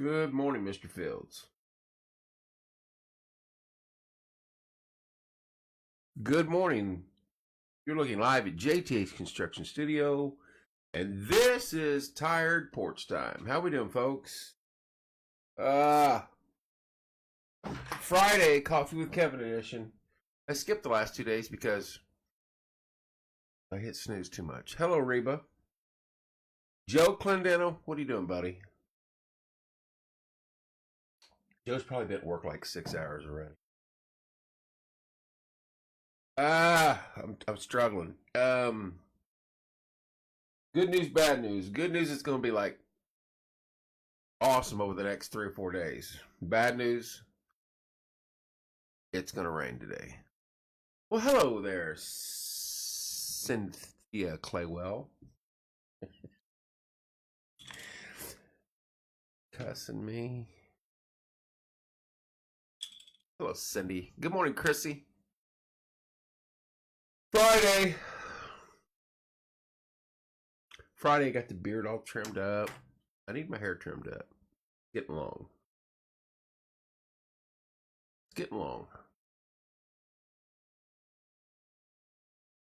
Good morning, Mr. Fields. Good morning. You're looking live at JTH Construction Studio, and this is Tired Porch Time. How we doing, folks? Friday, Coffee with Kevin edition. I skipped the last 2 days because I hit snooze too much. Hello, Reba. Joe Clendano, what are you doing, buddy? Joe's probably been at work like 6 hours already. I'm struggling. Good news, bad news. Good news, it's going to be like awesome over the next 3 or 4 days. Bad news, it's going to rain today. Well, hello there, Cynthia Claywell. Cussing me. Hello, Cindy. Good morning, Chrissy. Friday, I got the beard all trimmed up. I need my hair trimmed up. It's getting long.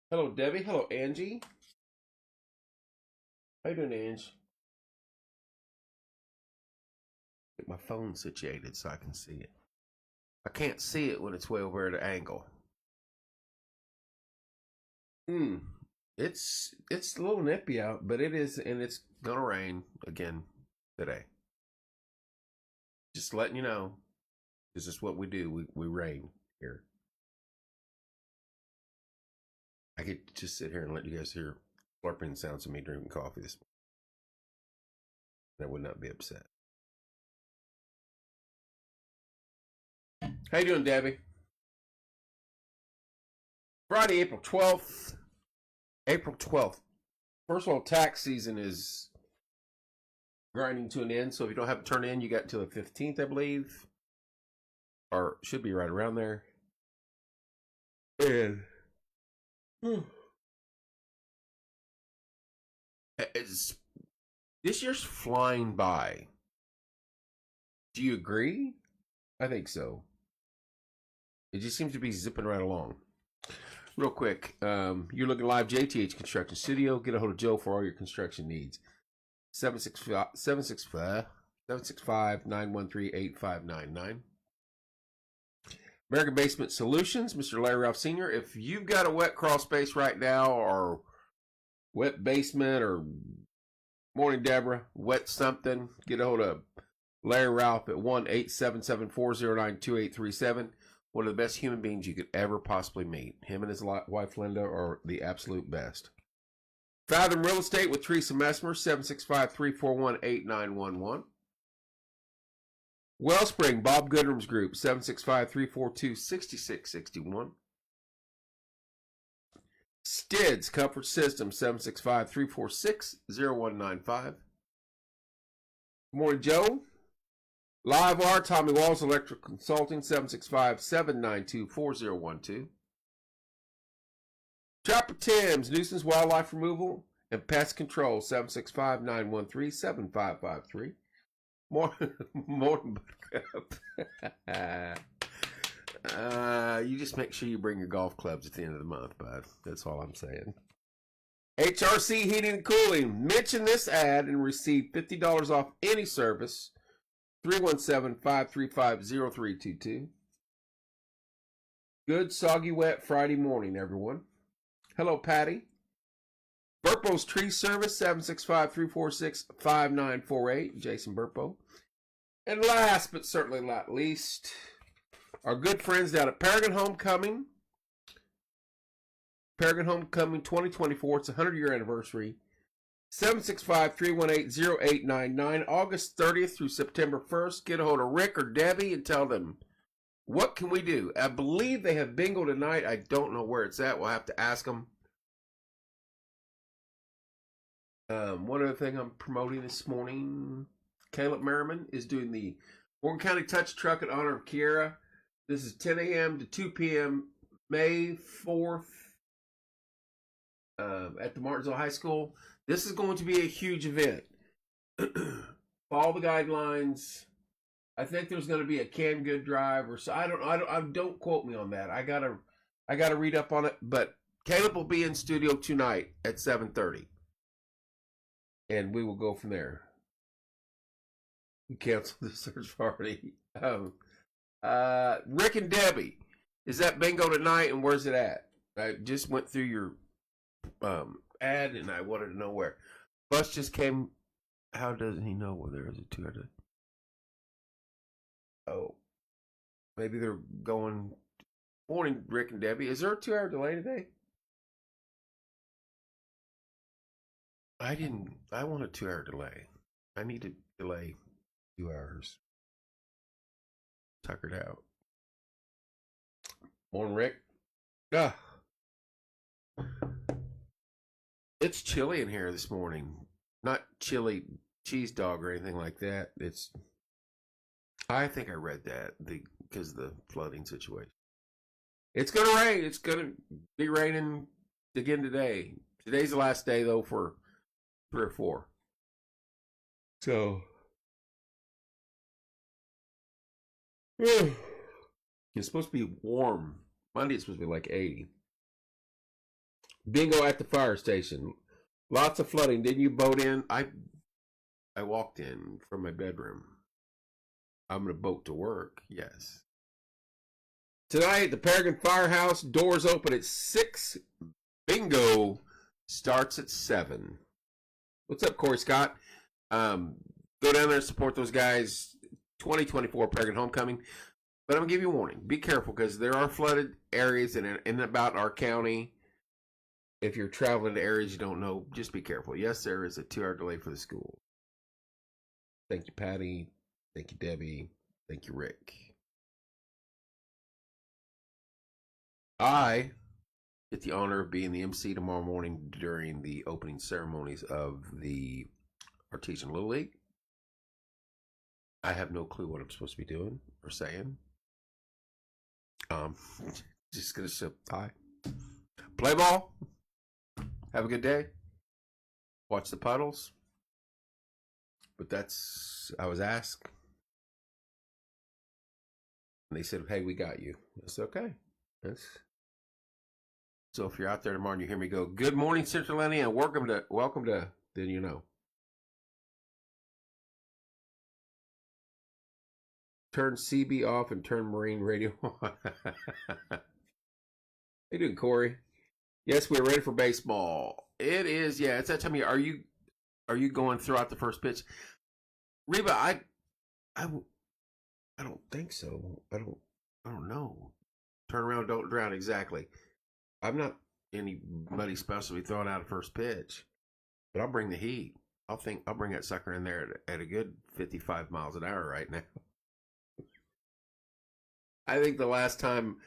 Hello, Debbie. Hello, Angie. How you doing, Angie? Get my phone situated so I can see it. I can't see it when it's way over at an angle. It's a little nippy out, but it is, and it's gonna rain again today. Just letting you know, this is what we do. We rain here. I could just sit here and let you guys hear slurping sounds of me drinking coffee this morning. I would not be upset. How you doing, Debbie? Friday, April 12th. First of all, tax season is grinding to an end, so if you don't have it turned in, you got until the 15th, I believe. Or should be right around there. And this year's flying by. Do you agree? I think so. It just seems to be zipping right along. Real quick, you're looking live, JTH Construction Studio. Get a hold of Joe for all your construction needs. 765-913-8599. American Basement Solutions, Mr. Larry Ralph Sr. If you've got a wet crawl space right now, or wet basement, or morning Deborah, wet something, get a hold of Larry Ralph at 1-877-409-2837. One of the best human beings you could ever possibly meet. Him and his wife Linda are the absolute best. Fathom Real Estate with Teresa Messmer, 765-341-8911. Wellspring, Bob Goodrum's Group, 765-342-6661. Stids Comfort System, 765-346-0195. Good morning, Joe. Live R, Tommy Walls Electric Consulting, 765-792-4012. Trapper Tim's, Nuisance Wildlife Removal and Pest Control, 765-913-7553. Morning, you just make sure you bring your golf clubs at the end of the month, bud. That's all I'm saying. HRC Heating and Cooling. Mention this ad and receive $50 off any service. 317-535-0322. Good soggy wet Friday morning, everyone. Hello, Patty. Burpo's Tree Service, 765-346-5948. Jason Burpo. And last but certainly not least, our good friends down at Paragon Homecoming. Paragon Homecoming 2024. It's a 100-year anniversary. 765-318-0899, August 30th through September 1st. Get a hold of Rick or Debbie and tell them, what can we do? I believe they have bingo tonight. I don't know where it's at. We'll have to ask them. One other thing I'm promoting this morning, Caleb Merriman is doing the Morgan County Touch Truck in honor of Kiera. This is 10 a.m. to 2 p.m. May 4th at the Martinsville High School. This is going to be a huge event. Follow the guidelines. I think there's going to be a canned good drive, or so. Don't quote me on that. I gotta read up on it. But Caleb will be in studio tonight at 7:30, and we will go from there. We canceled the search party. Rick and Debbie, is that bingo tonight, and where's it at? I just went through your ad, and I wanted to know where. Bus just came. How does he know where there is a 2 hour? Oh, maybe they're going. Morning, Rick and Debbie. Is there a 2 hour delay today? I want a 2 hour delay. I need to delay 2 hours. Tuckered out. Morning, Rick. Ah. It's chilly in here this morning. Not chili cheese dog or anything like that. I think I read that because of the flooding situation. It's going to rain. It's going to be raining again today. Today's the last day, though, for 3 or 4. So, it's supposed to be warm. Monday it's supposed to be like 80. Bingo at the fire station. Lots of flooding. Didn't you boat in? I walked in from my bedroom. I'm going to boat to work. Yes. Tonight, the Peregrine Firehouse, doors open at 6. Bingo starts at 7. What's up, Corey Scott? Go down there and support those guys. 2024 Peregrine Homecoming. But I'm going to give you a warning. Be careful because there are flooded areas in and about our county. If you're traveling to areas you don't know, just be careful. Yes, there is a 2 hour delay for the school. Thank you, Patty. Thank you, Debbie. Thank you, Rick. I get the honor of being the MC tomorrow morning during the opening ceremonies of the Artesian Little League. I have no clue what I'm supposed to be doing or saying. Just gonna say hi, play ball, have a good day, watch the puddles. But I was asked, and they said, "Hey, we got you." That's okay. So if you're out there tomorrow and you hear me go, "Good morning, Central Lenny, and welcome to," then you know. Turn CB off and turn Marine radio on. How you doing, Corey? Yes, we're ready for baseball. It is, yeah. It's that time of year. Are you going throughout the first pitch? Reba, I don't think so. I don't know. Turn around, don't drown. Exactly. I'm not anybody special to be throwing out a first pitch, but I'll bring the heat. I'll bring that sucker in there at a good 55 miles an hour right now. I think the last time,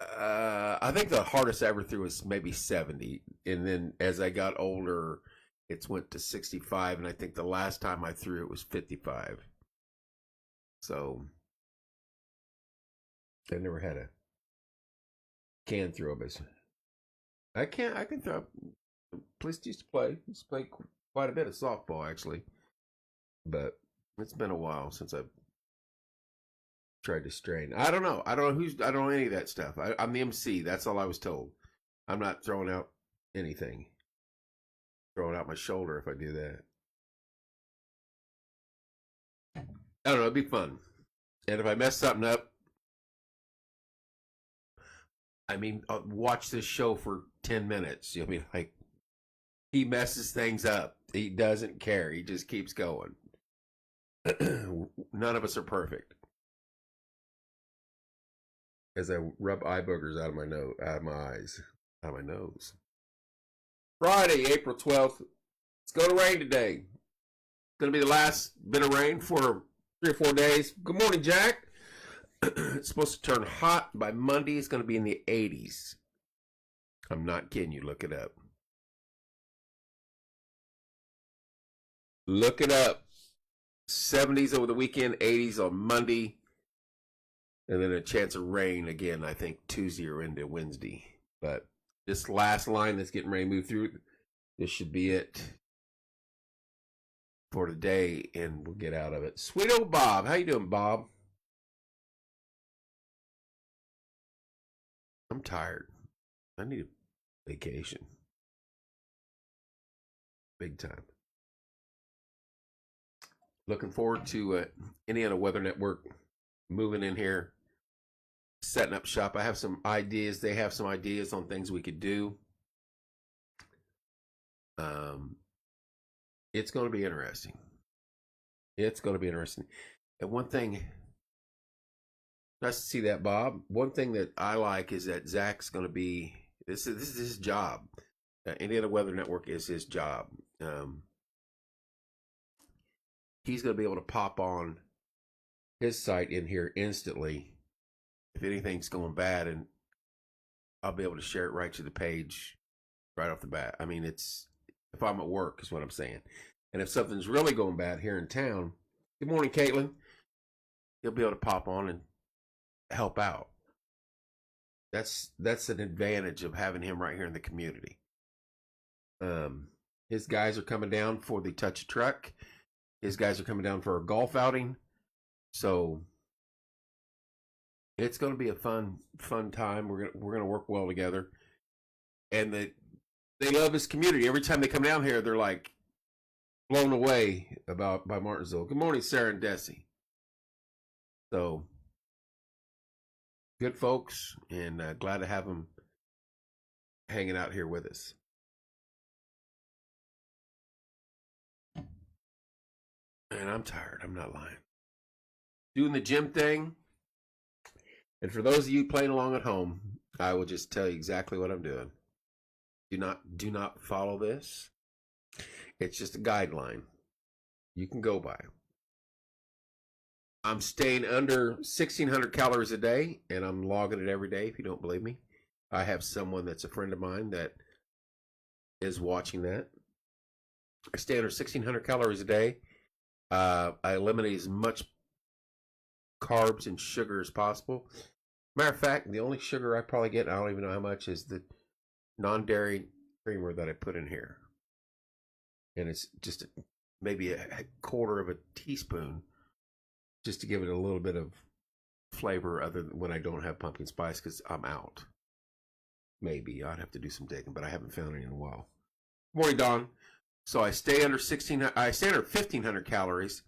I think the hardest I ever threw was maybe 70. And then as I got older, it went to 65. And I think the last time I threw it was 55. So I never had a can throw base. I can throw. Police used to play quite a bit of softball, actually. But it's been a while since I've tried to strain. I don't know any of that stuff. I'm the MC. That's all I was told. I'm not throwing out anything. Throwing out my shoulder if I do that. I don't know. It'd be fun. And if I mess something up, I'll watch this show for 10 minutes. You'll be like, he messes things up. He doesn't care. He just keeps going. None of us are perfect. As I rub eye boogers out of my eyes, out of my nose. Friday, April 12th. It's going to rain today. It's going to be the last bit of rain for 3 or 4 days. Good morning, Jack. It's supposed to turn hot by Monday. It's going to be in the 80s. I'm not kidding you. Look it up. Look it up. 70s over the weekend, 80s on Monday. And then a chance of rain again, I think, Tuesday or into Wednesday. But this last line that's getting ready to move through, this should be it for today, and we'll get out of it. Sweet old Bob. How you doing, Bob? I'm tired. I need a vacation. Big time. Looking forward to Indiana Weather Network moving in here, setting up shop. I have some ideas. They have some ideas on things we could do. It's going to be interesting. It's going to be interesting. And one thing, nice to see that, Bob. One thing that I like is that Zach's going to be, this is his job. Indiana Weather Network is his job. He's going to be able to pop on his site in here instantly if anything's going bad, and I'll be able to share it right to the page right off the bat. I mean, it's, if I'm at work is what I'm saying. And if something's really going bad here in town, good morning, Caitlin, he'll be able to pop on and help out. That's an advantage of having him right here in the community. His guys are coming down for the Touch a Truck. His guys are coming down for a golf outing. So it's going to be a fun time. We're going to work well together. And they love his community. Every time they come down here, they're like blown away by Martinsville. Good morning, Sarah and Desi. So good folks, and glad to have them hanging out here with us. And I'm tired. I'm not lying. Doing the gym thing. And for those of you playing along at home, I will just tell you exactly what I'm doing. Do not follow this. It's just a guideline you can go by. I'm staying under 1,600 calories a day, and I'm logging it every day if you don't believe me. I have someone that's a friend of mine that is watching that. I stay under 1,600 calories a day. I eliminate as much carbs and sugar as possible. Matter of fact, the only sugar I probably get, I don't even know how much, is the non-dairy creamer that I put in here. And it's just maybe a quarter of a teaspoon just to give it a little bit of flavor other than when I don't have pumpkin spice, because I'm out. Maybe. I'd have to do some digging, but I haven't found any in a while. Morning, Dawn. So I stay under 1,500 calories.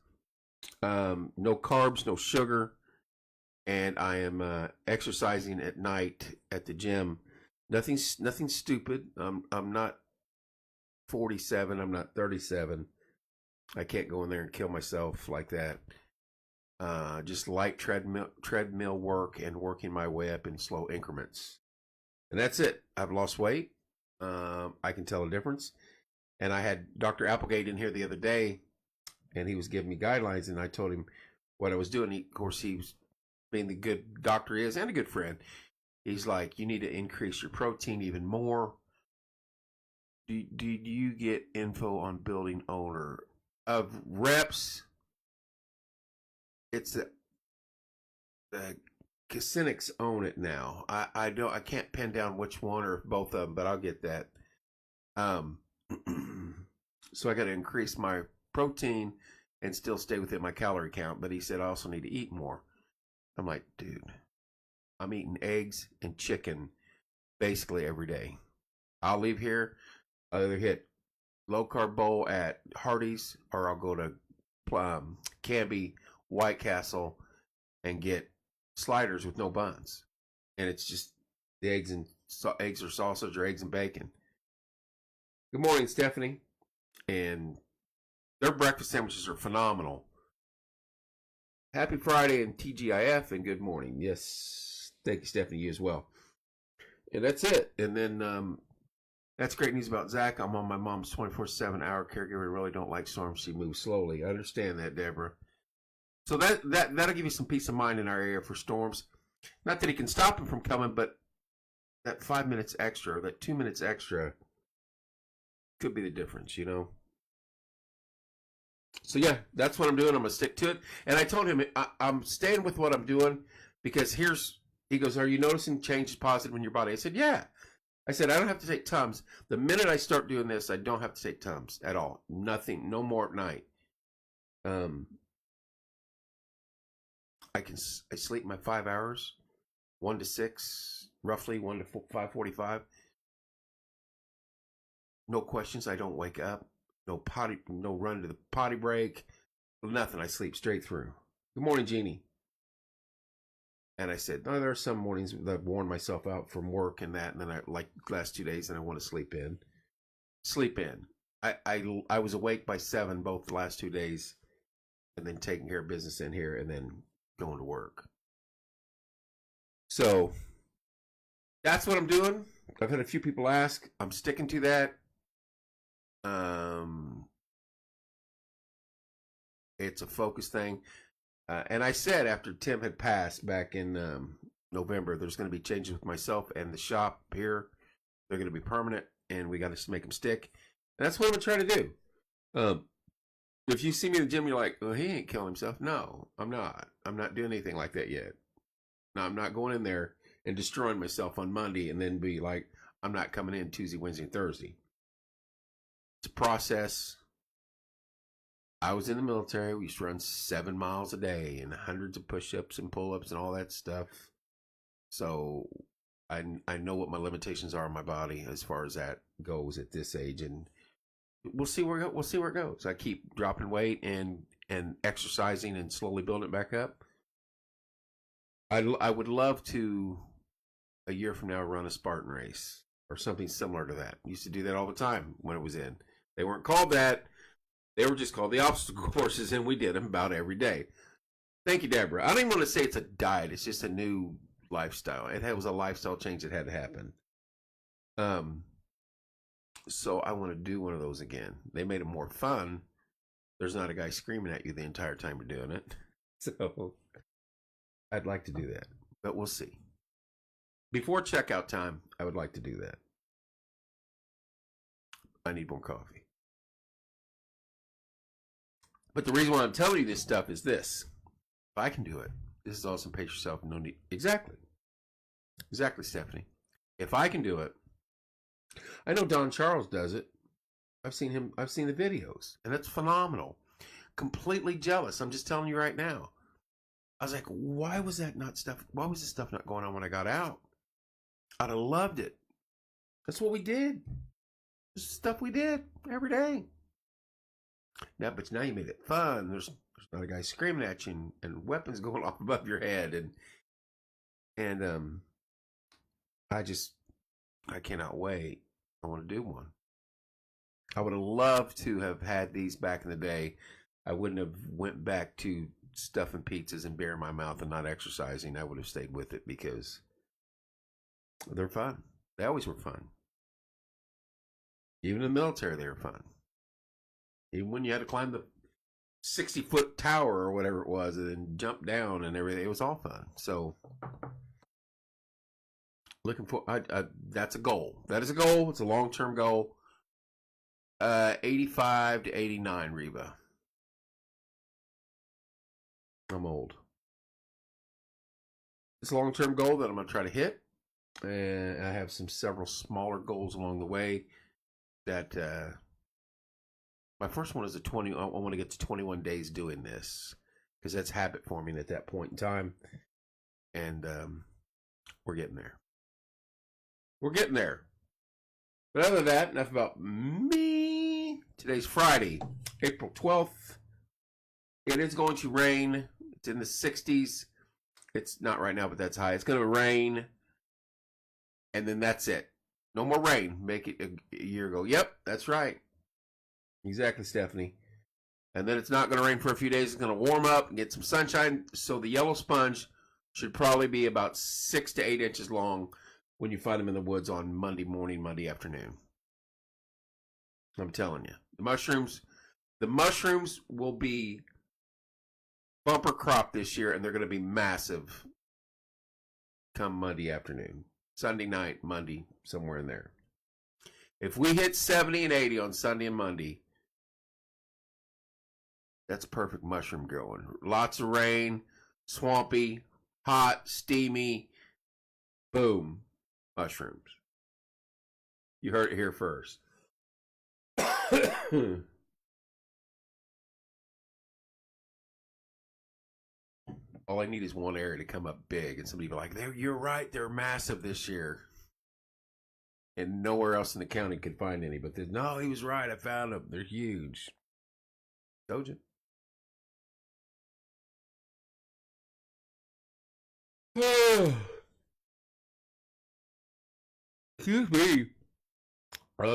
No carbs, no sugar. And I am exercising at night at the gym. Nothing stupid. I'm not 47. I'm not 37. I can't go in there and kill myself like that. Just light treadmill work and working my way up in slow increments. And that's it. I've lost weight. I can tell a difference. And I had Dr. Applegate in here the other day, and he was giving me guidelines, and I told him what I was doing. Of course, he was being the good doctor he is and a good friend. He's like, you need to increase your protein even more. Do you get info on building owner of reps? It's the Casinex own it now. I can't pin down which one or both of them, but I'll get that. So I got to increase my protein and still stay within my calorie count. But he said I also need to eat more. I'm like, dude, I'm eating eggs and chicken basically every day. I'll leave here. I'll either hit low carb bowl at Hardee's, or I'll go to Canby, White Castle, and get sliders with no buns. And it's just the eggs or sausage or eggs and bacon. Good morning, Stephanie. And their breakfast sandwiches are phenomenal. Happy Friday and TGIF, and good morning. Yes, thank you, Stephanie, you as well. And that's it. And then that's great news about Zach. I'm on my mom's 24/7 hour caregiver. I really don't like storms. She moves slowly. I understand that, Deborah. So that'll give you some peace of mind in our area for storms. Not that he can stop them from coming, but that 5 minutes extra, that 2 minutes extra could be the difference, you know? So yeah, that's what I'm doing. I'm going to stick to it. And I told him I'm staying with what I'm doing because he goes, are you noticing changes positive in your body? I said, yeah. I said, I don't have to take Tums. The minute I start doing this, I don't have to take Tums at all. Nothing, no more at night. Um, I sleep my 5 hours, 1 to 6, roughly 1 to 5:45. No questions. I don't wake up. No run to the potty break. Nothing. I sleep straight through. Good morning, Jeannie. And I said, no, there are some mornings that I've worn myself out from work and that, and then I like last 2 days, and I want to sleep in. Sleep in. I was awake by 7 both the last 2 days, and then taking care of business in here, and then going to work. So that's what I'm doing. I've had a few people ask. I'm sticking to that. It's a focus thing. And I said after Tim had passed back in November, there's going to be changes with myself and the shop here. They're going to be permanent, and we got to make them stick. And that's what I'm going to try to do. If you see me in the gym, you're like, oh, he ain't killing himself. No, I'm not. I'm not doing anything like that yet. No, I'm not going in there and destroying myself on Monday and then be like, I'm not coming in Tuesday, Wednesday, and Thursday. It's a process. I was in the military. We used to run 7 miles a day and hundreds of push-ups and pull-ups and all that stuff. So I know what my limitations are in my body as far as that goes at this age, and we'll see where it goes. I keep dropping weight and exercising and slowly building it back up. I would love to, a year from now, run a Spartan race or something similar to that. I used to do that all the time when it was in. They weren't called that. They were just called the obstacle courses, and we did them about every day. Thank you, Deborah. I don't even want to say it's a diet. It's just a new lifestyle. It was a lifestyle change that had to happen. So I want to do one of those again. They made it more fun. There's not a guy screaming at you the entire time you're doing it. So I'd like to do that, but we'll see. Before checkout time, I would like to do that. I need more coffee. But the reason why I'm telling you this stuff is this. If I can do it, this is awesome. Pace yourself. No need. Exactly, Stephanie. If I can do it, I know Don Charles does it. I've seen him. I've seen the videos, and it's phenomenal. Completely jealous. I'm just telling you right now. I was like, why was that not stuff? Why was this stuff not going on when I got out? I'd have loved it. That's what we did. This is stuff we did every day. Now, but now you made it fun. There's not a guy screaming at you and weapons going off above your head, and I cannot wait. I want to do one. I would have loved to have had these back in the day. I wouldn't have went back to stuffing pizzas and beer in my mouth and not exercising. I would have stayed with it because they're fun. They always were fun. Even in the military, they were fun. Even when you had to climb the 60-foot tower or whatever it was and then jump down and everything, it was all fun. So looking for, that's a goal. That is a goal. It's a long-term goal. 85 to 89, Reba. I'm old. It's a long-term goal that I'm going to try to hit. And I have several smaller goals along the way that, my first one is I want to get to 21 days doing this because that's habit forming at that point in time. And, we're getting there. We're getting there. But other than that, enough about me. Today's Friday, April 12th. It is going to rain. It's in the 60s. It's not right now, but that's high. It's going to rain. And then that's it. No more rain. Make it a year ago. Yep, that's right. Exactly, Stephanie. And then it's not going to rain for a few days. It's going to warm up and get some sunshine. So the yellow sponge should probably be about 6 to 8 inches long when you find them in the woods on Monday morning, Monday afternoon. I'm telling you. The mushrooms will be bumper crop this year, and they're going to be massive come Monday afternoon. Sunday night, Monday, somewhere in there. If we hit 70 and 80 on Sunday and Monday, that's perfect mushroom growing. Lots of rain, swampy, hot, steamy. Boom. Mushrooms. You heard it here first. All I need is one area to come up big, and somebody be like, "You're right. They're massive this year," and nowhere else in the county could find any. But no, he was right. I found them. They're huge. Told you. Excuse me.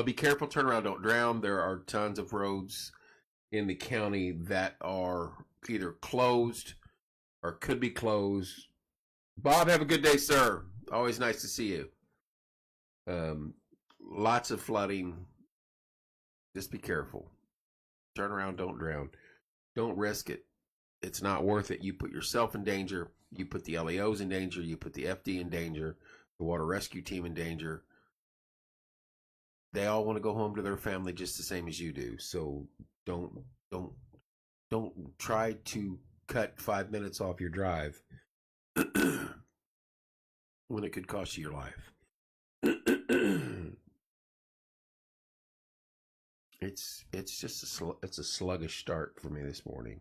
Be careful. Turn around. Don't drown. There are tons of roads in the county that are either closed or could be closed. Bob, have a good day, sir. Always nice to see you. Lots of flooding. Just be careful. Turn around. Don't drown. Don't risk it. It's not worth it. You put yourself in danger. You put the LEOs in danger. You put the FD in danger. The water rescue team in danger. They all want to go home to their family just the same as you do. So don't try to cut 5 minutes off your drive when it could cost you your life. It's just a sluggish start for me this morning.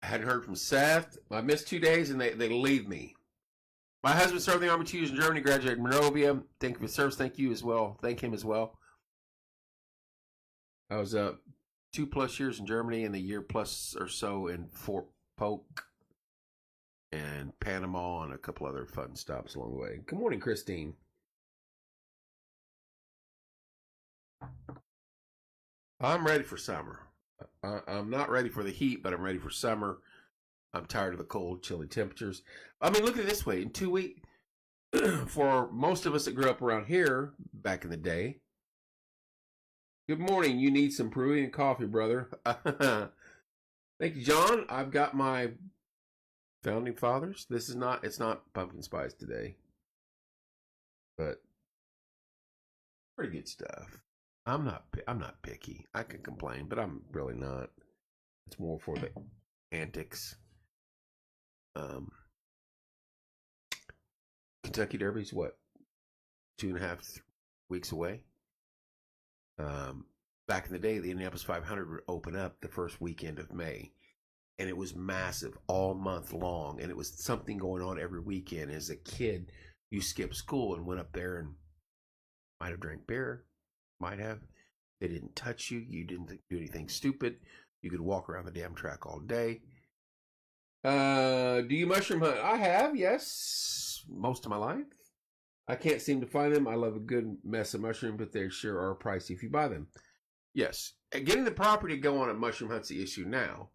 I hadn't heard from Seth. I missed 2 days and they leave me. My husband served in the Army 2 years in Germany, graduated in Monrovia. Thank you for service. Thank you as well. Thank him as well. I was 2+ years in Germany and a year plus or so in Fort Polk and Panama and a couple other fun stops along the way. Good morning, Christine. I'm ready for summer. I'm not ready for the heat, but I'm ready for summer. I'm tired of the cold, chilly temperatures. I mean, look at it this way. In 2 weeks, for most of us that grew up around here back in the day, good morning. You need some Peruvian coffee, brother. Thank you, John. I've got my founding fathers. It's not pumpkin spice today, but pretty good stuff. I'm not picky. I can complain, but I'm really not. It's more for the antics. Kentucky Derby's what, 2.5 weeks away. Back in the day, the Indianapolis 500 would open up the first weekend of May, and it was massive all month long, and it was something going on every weekend. As a kid, you skipped school and went up there and might have drank beer, might have. They didn't touch you. You didn't do anything stupid. You could walk around the damn track all day. Do you mushroom hunt? I have, yes, most of my life. I can't seem to find them. I love a good mess of mushroom, but they sure are pricey if you buy them. Yes, getting the property to go on a mushroom hunt's the issue now.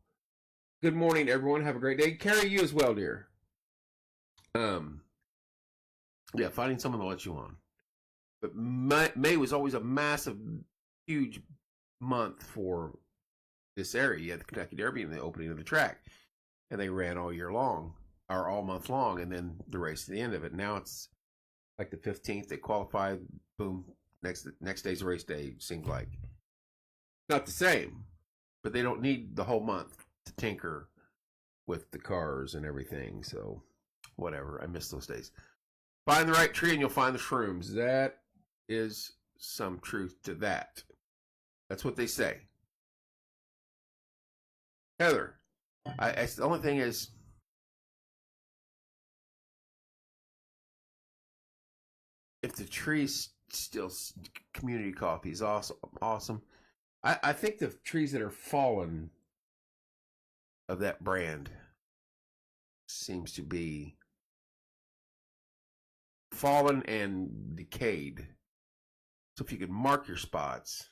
Good morning, everyone. Have a great day. Carrie, you as well, dear. Yeah, finding someone to let you on. But May was always a massive, huge month for this area. You had the Kentucky Derby and the opening of the track. And they ran all year long, or all month long, and then the race to the end of it. Now it's like the 15th. They qualified, boom, next day's race day, seems like. Not the same, but they don't need the whole month to tinker with the cars and everything. So, whatever. I miss those days. Find the right tree and you'll find the shrooms. That is some truth to that. That's what they say. Heather, the only thing is, if the tree's still community coffee is awesome. I think the trees that are fallen of that brand seems to be fallen and decayed. So if you could mark your spots,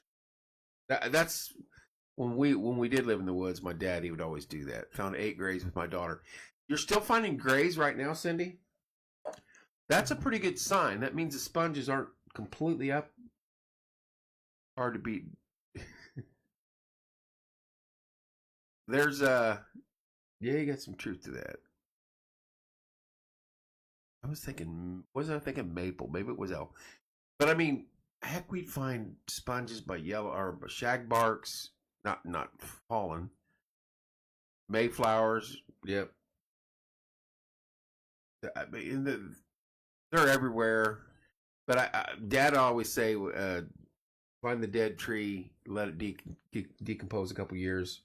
that's when we did live in the woods. My dad, he would always do that. Found 8 grays with my daughter. You're still finding grays right now, Cindy? That's a pretty good sign. That means the sponges aren't completely up. Hard to beat. There's yeah, you got some truth to that. Wasn't I thinking maple? Maybe it was elm. But I mean, heck, we'd find sponges by yellow or shagbarks, not fallen. Mayflowers, yep. I mean, they're everywhere. But Dad always say, find the dead tree, let it decompose a couple years,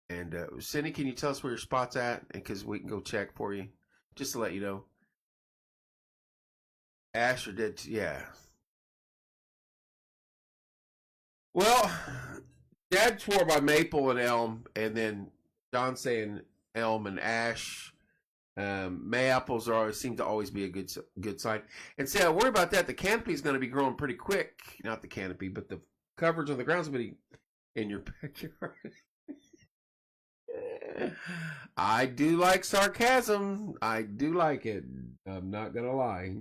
And Cindy, can you tell us where your spot's at? Because we can go check for you, just to let you know. Ash or dead? Yeah. Well, Dad swore by maple and elm, and then John's saying elm and ash. May apples seem to always be a good sign. And see, I worry about that. The canopy is going to be growing pretty quick. Not the canopy, but the coverage on the ground is going to be in your backyard. I do like sarcasm. I do like it. I'm not gonna lie.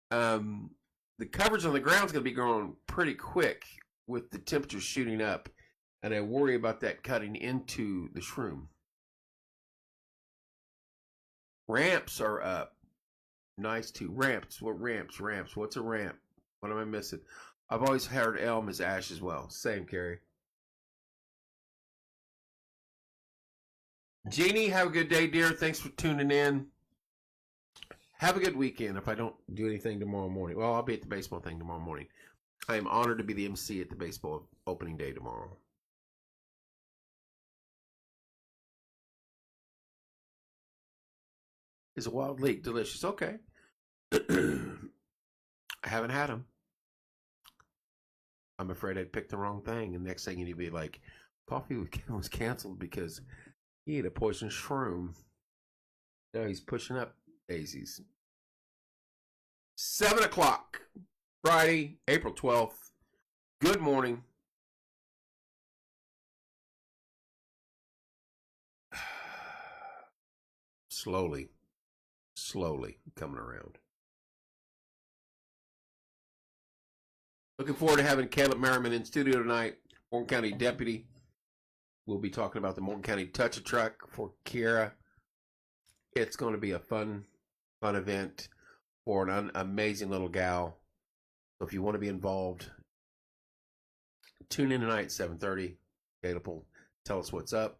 The coverage on the ground is gonna be growing pretty quick with the temperature shooting up, and I worry about that cutting into the shroom. Ramps are up. Nice too. Ramps. What ramps? Ramps. What's a ramp? What am I missing? I've always heard elm is ash as well. Same, Carrie. Jeannie, have a good day, dear. Thanks for tuning in. Have a good weekend if I don't do anything tomorrow morning. Well, I'll be at the baseball thing tomorrow morning. I am honored to be the MC at the baseball opening day tomorrow. It's a wild leek. Delicious. Okay. I haven't had them. I'm afraid I'd picked the wrong thing. And next thing you'd be like, coffee was canceled because he ate a poisonous shroom. Now he's pushing up daisies. 7 o'clock, Friday, April 12th. Good morning. Slowly coming around. Looking forward to having Caleb Merriman in studio tonight. Morgan County Deputy. We'll be talking about the Morgan County Touch-A-Truck for Kiera. It's going to be a fun event for an amazing little gal. So if you want to be involved, tune in tonight at 7:30. Caleb will tell us what's up.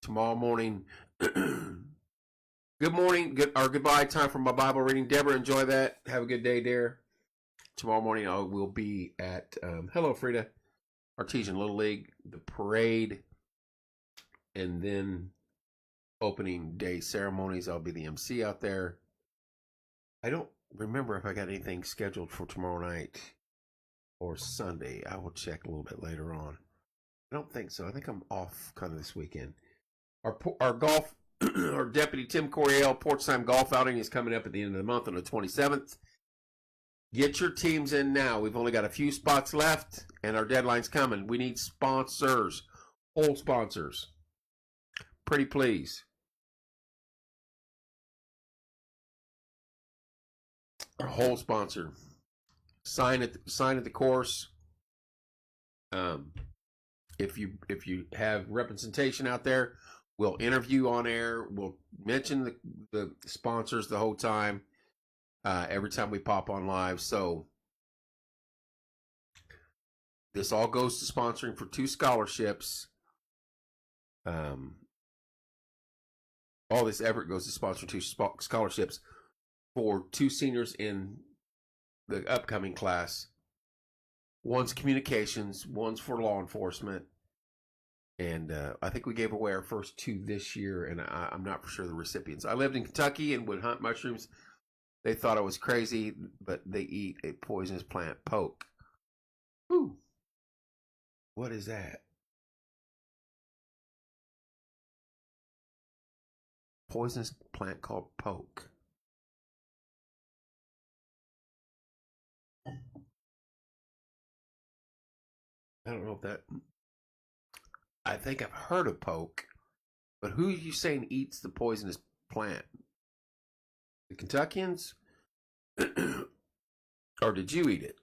Tomorrow morning, good morning, goodbye time for my Bible reading. Deborah, enjoy that. Have a good day, dear. Tomorrow morning, I will be at Hello Frida, Artesian Little League, the parade, and then opening day ceremonies. I'll be the MC out there. I don't remember if I got anything scheduled for tomorrow night or Sunday. I will check a little bit later on. I don't think so. I think I'm off kind of this weekend. Our golf, our Deputy Tim Coriel Porch Time Golf Outing is coming up at the end of the month on the 27th. Get your teams in now. We've only got a few spots left, and our deadline's coming. We need sponsors, whole sponsors. Pretty please. Our whole sponsor. Sign at the course. If you have representation out there, we'll interview on air. We'll mention the sponsors the whole time. Every time we pop on live. So this all goes to sponsoring for 2 scholarships. All this effort goes to sponsoring 2 scholarships for 2 seniors in the upcoming class. One's communications, one's for law enforcement. And I think we gave away our first 2 this year, and I'm not for sure the recipients. I lived in Kentucky and would hunt mushrooms. They thought I was crazy, but they eat a poisonous plant, poke. Whew. What is that? Poisonous plant called poke. I don't know if that... I think I've heard of poke, but who are you saying eats the poisonous plant? The Kentuckians? Or did you eat it?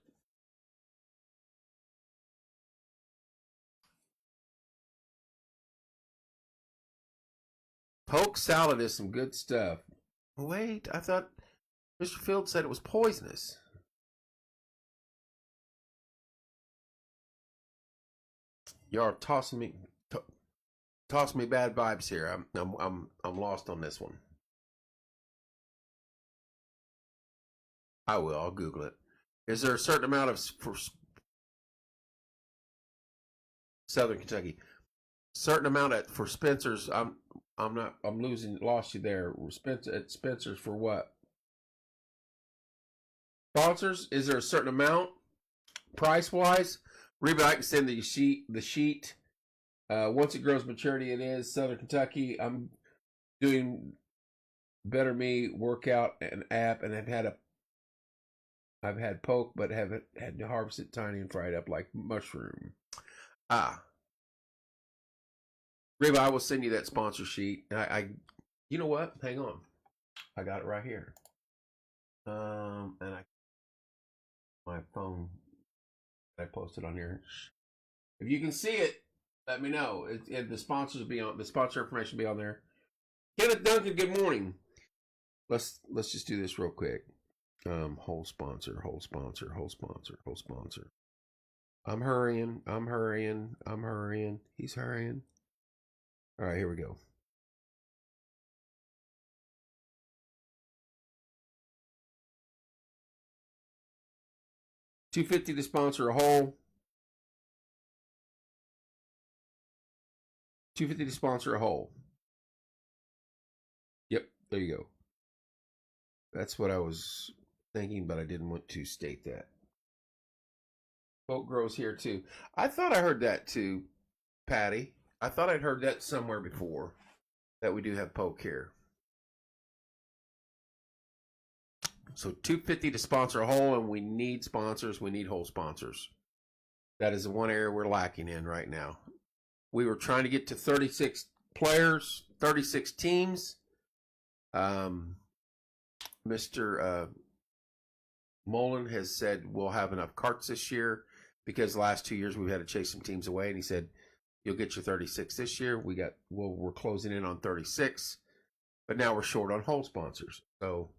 Poke salad is some good stuff. Wait, I thought Mr. Field said it was poisonous. Y'all tossing me bad vibes here. I'm lost on this one. I will. I'll Google it. Is there a certain amount of Southern Kentucky. Certain amount for Spencer's. I'm lost you there. Spencer's for what? Sponsors? Is there a certain amount price wise? Reba, I can send the sheet. Once it grows maturity, it is Southern Kentucky. I'm doing Better Me workout and app, and I've had poke, but haven't had to harvest it tiny and fried up like mushroom. Reba, I will send you that sponsor sheet. You know what? Hang on, I got it right here. My phone, I posted on here. If you can see it, let me know. The sponsors will be on. The sponsor information will be on there. Kenneth Duncan, good morning. Let's just do this real quick. Whole sponsor. I'm hurrying. He's hurrying. All right, here we go. $250 to sponsor a whole. $250 to sponsor a whole. Yep, there you go. That's what I was thinking, but I didn't want to state that. Poke grows here too. I thought I heard that too, Patty. I thought I'd heard that somewhere before, that we do have poke here. So $250 to sponsor a whole, and we need sponsors. We need whole sponsors. That is the one area we're lacking in right now. We were trying to get to 36 players, 36 teams. Mr. Mullen has said we'll have enough carts this year, because the last 2 years we've had to chase some teams away, and he said you'll get your 36 this year. We're closing in on 36, but now we're short on whole sponsors. So,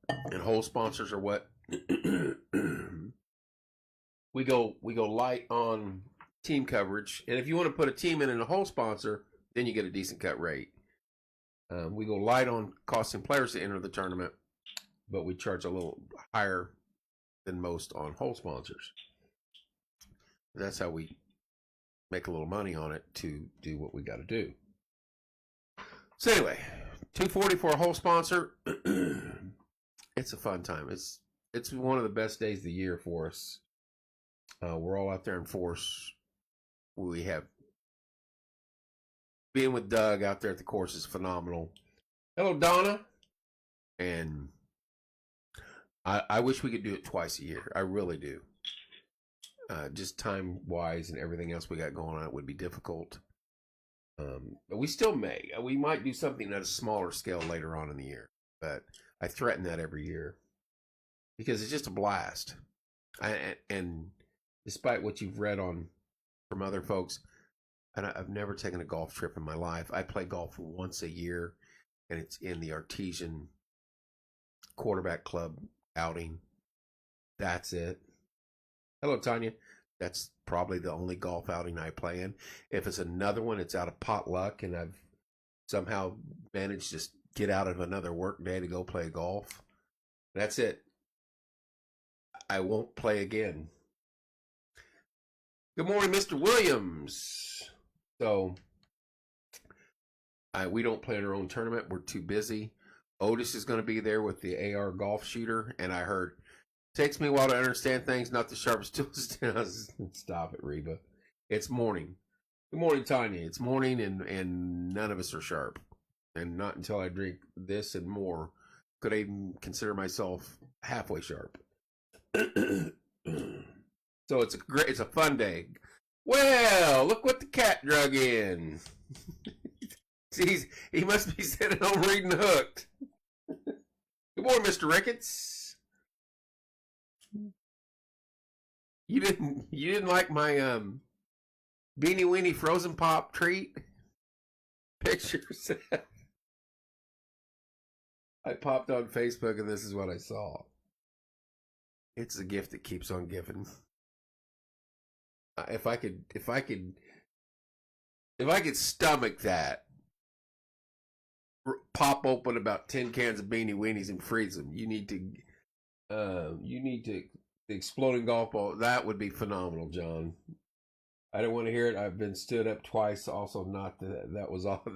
and whole sponsors are what we go light on team coverage, and if you want to put a team in a whole sponsor, then you get a decent cut rate. We go light on costing players to enter the tournament, but we charge a little higher than most on whole sponsors. That's how we make a little money on it to do what we got to do. So anyway, $240 for a whole sponsor. It's a fun time. It's one of the best days of the year for us. We're all out there in force. We have being with Doug out there at the course is phenomenal. Hello, Donna. And I wish we could do it twice a year. I really do. Just time-wise and everything else we got going on, it would be difficult. But we still may. We might do something at a smaller scale later on in the year. But I threaten that every year, because it's just a blast. And despite what you've read from other folks, and I've never taken a golf trip in my life. I play golf once a year, and it's in the Artesian Quarterback Club outing. That's it. Hello, Tanya. That's probably the only golf outing I play in. If it's another one, it's out of potluck, and I've somehow managed to get out of another work day to go play golf. That's it. I won't play again. Good morning, Mr. Williams. So, we don't play in our own tournament. We're too busy. Otis is going to be there with the AR golf shooter, and I heard, takes me a while to understand things, not the sharpest tools. Stop it, Reba. It's morning. Good morning, Tanya. It's morning, and none of us are sharp. And not until I drink this and more could I even consider myself halfway sharp. So it's a fun day. Well, look what the cat drug in. See, he must be sitting home reading Hooked. Good morning, Mr. Ricketts. You didn't like my Beanie Weenie Frozen Pop treat pictures? I popped on Facebook and this is what I saw. It's the gift that keeps on giving. If I could stomach that, pop open about 10 cans of Beanie Weenies and freeze them. You need to The exploding golf ball. That would be phenomenal, John. I don't want to hear it. I've been stood up twice. Also, not that was awful.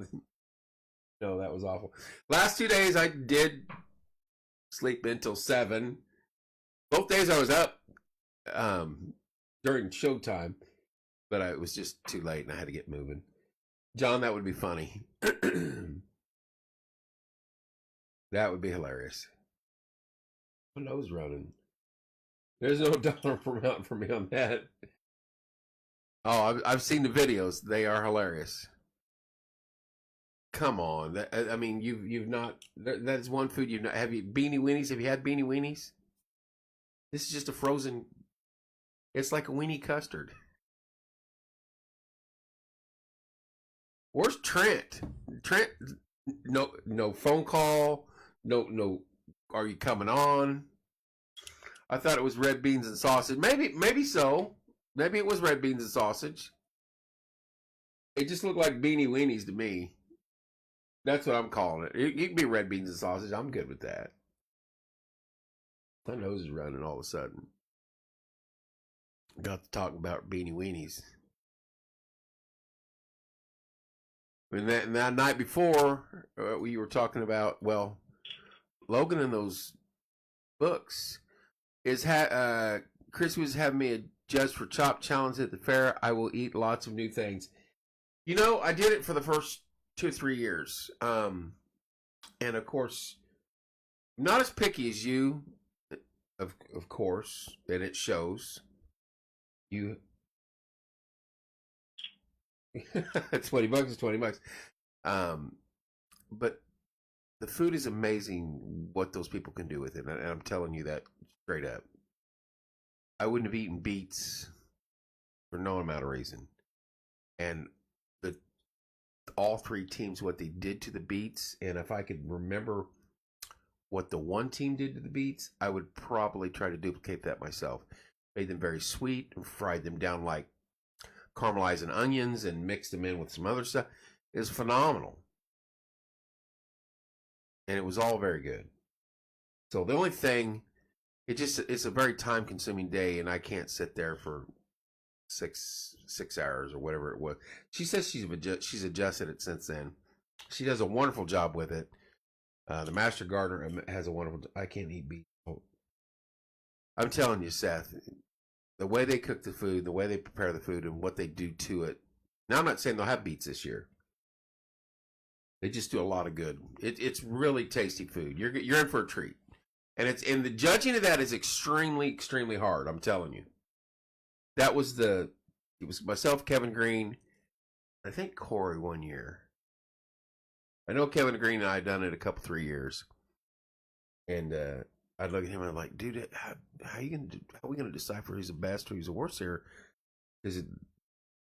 No, that was awful. Last 2 days, I did sleep until 7. Both days I was up during showtime, but it was just too late and I had to get moving. John, that would be funny. That would be hilarious. My nose running. There's no dollar amount for me on that. Oh, I've seen the videos. They are hilarious. Come on. I mean, you've not. That's one food you've not. Have you beanie weenies? Have you had beanie weenies? This is just a frozen. It's like a weenie custard. Where's Trent? Trent, no phone call. No. Are you coming on? I thought it was red beans and sausage. Maybe so. Maybe it was red beans and sausage. It just looked like beanie weenies to me. That's what I'm calling it. It can be red beans and sausage. I'm good with that. My nose is running all of a sudden. Got to talk about beanie weenies. And that night before, we were talking about, well, Logan in those books is Chris was having me a judge for Chop Challenge at the fair. I will eat lots of new things. You know, I did it for the first 2 or 3 years. And of course, not as picky as you, of course, and it shows. You $20 is $20. But the food is amazing what those people can do with it. And I'm telling you that straight up. I wouldn't have eaten beets for no amount of reason. And all 3 teams, what they did to the beets, and if I could remember what the one team did to the beets, I would probably try to duplicate that myself. Made them very sweet and fried them down like caramelizing onions and mixed them in with some other stuff. It was phenomenal. And it was all very good. So the only thing, it's a very time consuming day, and I can't sit there for six hours or whatever it was. She says she's adjusted it since then. She does a wonderful job with it. The master gardener has a wonderful. I can't eat beef. I'm telling you, Seth, the way they cook the food, the way they prepare the food, and what they do to it. Now, I'm not saying they'll have beets this year. They just do a lot of good. It's really tasty food. You're in for a treat, and the judging of that is extremely hard. I'm telling you. It was myself, Kevin Green, I think Corey one year. I know Kevin Green and I had done it a couple 3 years, and I'd look at him and I'm like, dude, how are we gonna decipher who's the best, who's the worst here? Because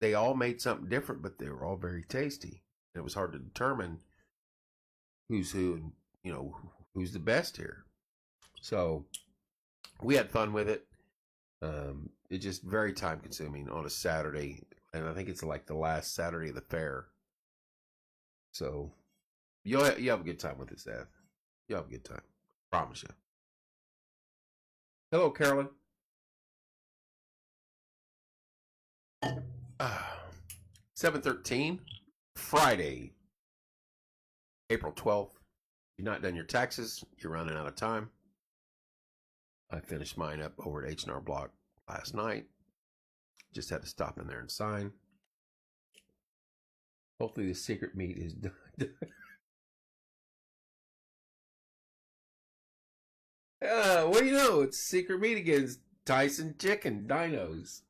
they all made something different, but they were all very tasty. And it was hard to determine who's who, and who's the best here. So we had fun with it. It's just very time consuming on a Saturday, and I think it's like the last Saturday of the fair. So you'll have a good time with it, Seth. You'll have a good time. I promise you. Hello, Carolyn. 7/13, Friday, April 12th. If you've not done your taxes, you're running out of time. I finished mine up over at H&R Block last night. Just had to stop in there and sign. Hopefully the secret meat is done. What do you know? It's secret meat against Tyson chicken dinos.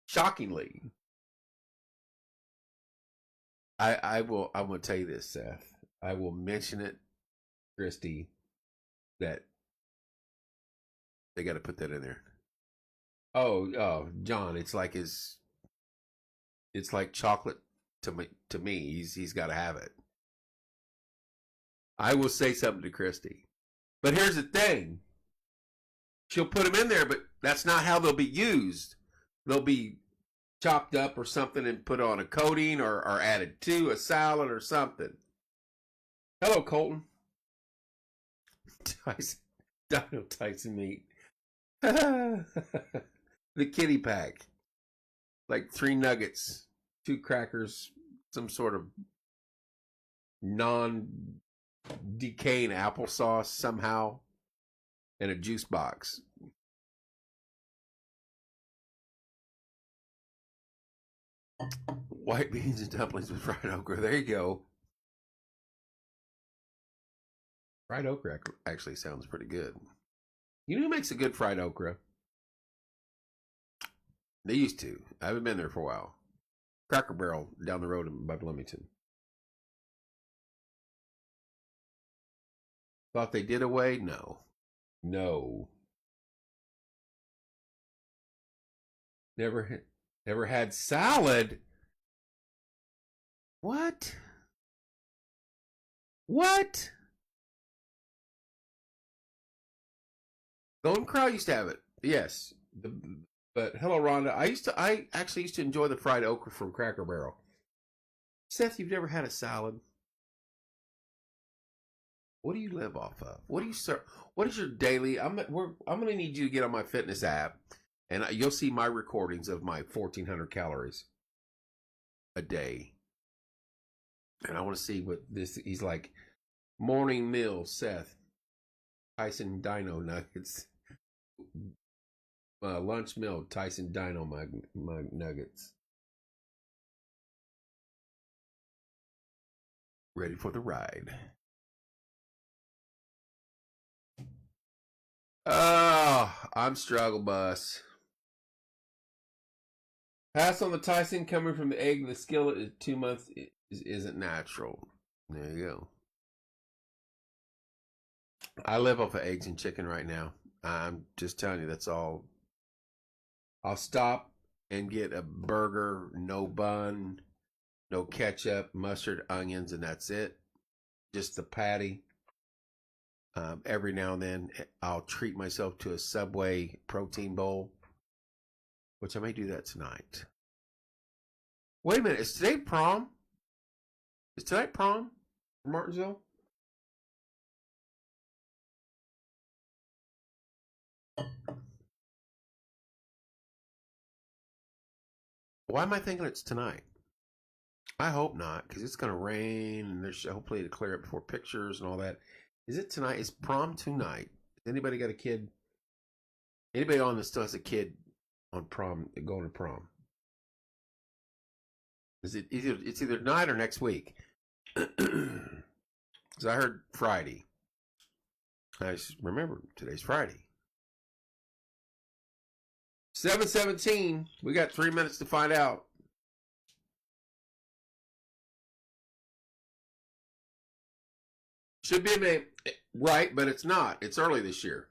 Shockingly. I'm going to tell you this, Seth. I will mention it, Christy, that they got to put that in there. Oh, John, it's like chocolate to me. He's got to have it. I will say something to Christy. But here's the thing. She'll put them in there, but that's not how they'll be used. They'll be chopped up or something and put on a coating or added to a salad or something. Hello, Colton. Tyson meat. The kitty pack. Like 3 nuggets, 2 crackers, some sort of non decaying applesauce somehow, and a juice box. White beans and dumplings with fried okra. There you go. Fried okra actually sounds pretty good. You know who makes a good fried okra? They used to. I haven't been there for a while. Cracker Barrel down the road by Bloomington. Thought they did away? No. No. Never had salad. What? What? Golden Corral used to have it. Yes. But hello, Rhonda. I actually used to enjoy the fried okra from Cracker Barrel. Seth, you've never had a salad? What do you live off of? What do you serve? What is your daily? I'm going to need you to get on my fitness app, and you'll see my recordings of my 1,400 calories a day. And I want to see what this. He's like, morning meal, Seth. Tyson Dino nuggets. Lunch meal, Tyson Dino my nuggets. Ready for the ride. Oh, I'm struggle bus. Pass on the Tyson coming from the egg. The skillet is 2 months isn't natural. There you go. I live off of eggs and chicken right now. I'm just telling you, that's all. I'll stop and get a burger, no bun, no ketchup, mustard, onions, and that's it. Just the patty. Every now and then, I'll treat myself to a Subway protein bowl, which I may do that tonight. Wait a minute, is today prom? Is tonight prom for Martinsville? Why am I thinking it's tonight? I hope not, because it's going to rain, and there's hopefully to clear up before pictures and all that. Is it tonight? Is prom tonight? Has anybody got a kid? Anybody on this still has a kid on prom, going to prom? Is it either? It's either tonight or next week. Because I heard Friday. I just remember today's Friday. 7:17. We got 3 minutes to find out. Should be May, right, but it's not. It's early this year.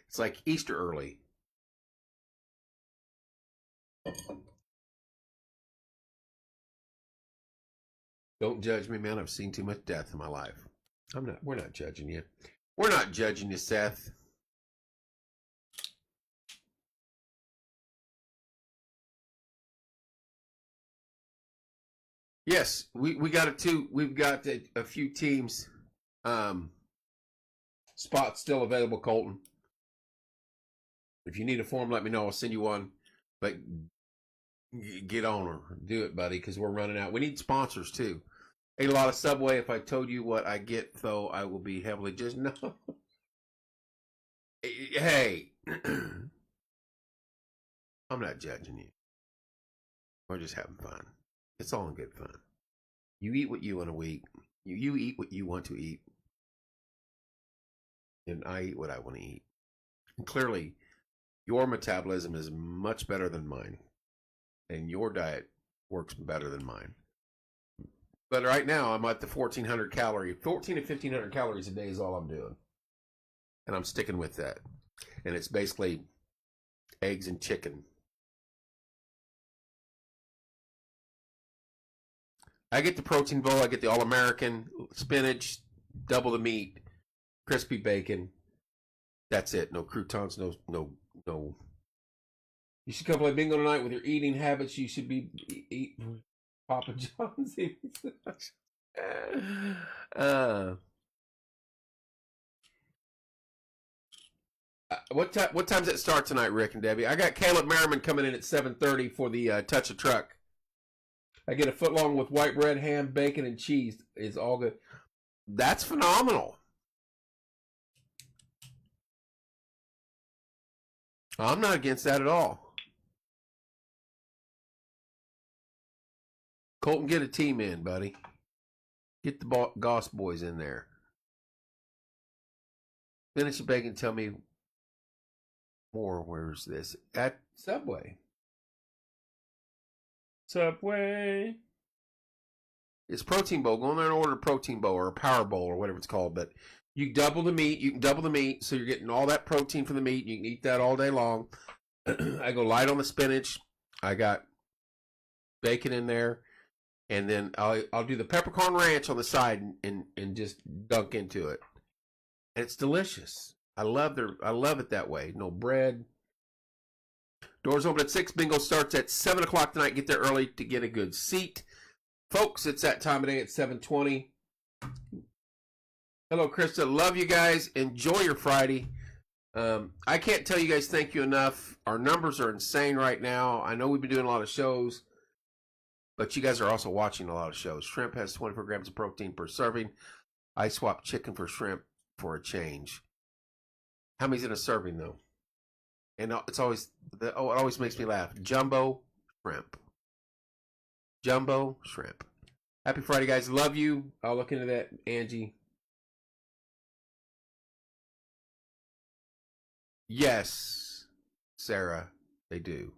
It's like Easter early. Don't judge me, man. I've seen too much death in my life. We're not judging you. We're not judging you, Seth. Yes, we got it too. We've got a few teams. Spots still available, Colton. If you need a form, let me know. I'll send you one. But get on her. Do it, buddy, because we're running out. We need sponsors, too. Ate a lot of Subway. If I told you what I get, though, I will be heavily just no. Hey. I'm not judging you. We're just having fun. It's all in good fun. You eat what you want to eat. You eat what you want to eat. And I eat what I want to eat. And clearly, your metabolism is much better than mine. And your diet works better than mine. But right now, I'm at the 1,400 calorie. 14 to 1,500 calories a day is all I'm doing. And I'm sticking with that. And it's basically eggs and chicken. I get the protein bowl. I get the All-American, spinach, double the meat, crispy bacon. That's it. No croutons, no. You should come play bingo tonight with your eating habits. You should be eat Papa John's. What time's it start tonight, Rick and Debbie? I got Caleb Merriman coming in at 7:30 for the Touch a Truck. I get a foot long with white bread, ham, bacon, and cheese. It's all good. That's phenomenal. I'm not against that at all. Colton, get a team in, buddy. Get the Goss boys in there. Finish the bacon. Tell me more. Where's this? At Subway. Subway. It's protein bowl. Go in there and order a protein bowl or a power bowl or whatever it's called. But you double the meat. You can double the meat, so you're getting all that protein from the meat. You can eat that all day long. I go light on the spinach. I got bacon in there, and then I'll do the peppercorn ranch on the side and just dunk into it. And it's delicious. I love it that way. No bread. Doors open at 6. Bingo starts at 7 o'clock tonight. Get there early to get a good seat. Folks, it's that time of day at 7:20. Hello, Krista. Love you guys. Enjoy your Friday. I can't tell you guys thank you enough. Our numbers are insane right now. I know we've been doing a lot of shows, but you guys are also watching a lot of shows. Shrimp has 24 grams of protein per serving. I swap chicken for shrimp for a change. How many's in a serving, though? And it always makes me laugh. Jumbo shrimp. Jumbo shrimp. Happy Friday, guys. Love you. I'll look into that, Angie. Yes, Sarah, they do.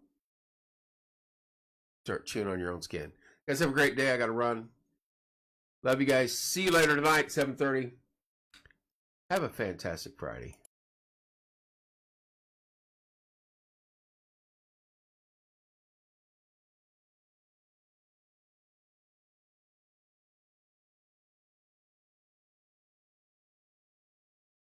Start chewing on your own skin. Guys, have a great day. I got to run. Love you guys. See you later tonight, 7:30. Have a fantastic Friday.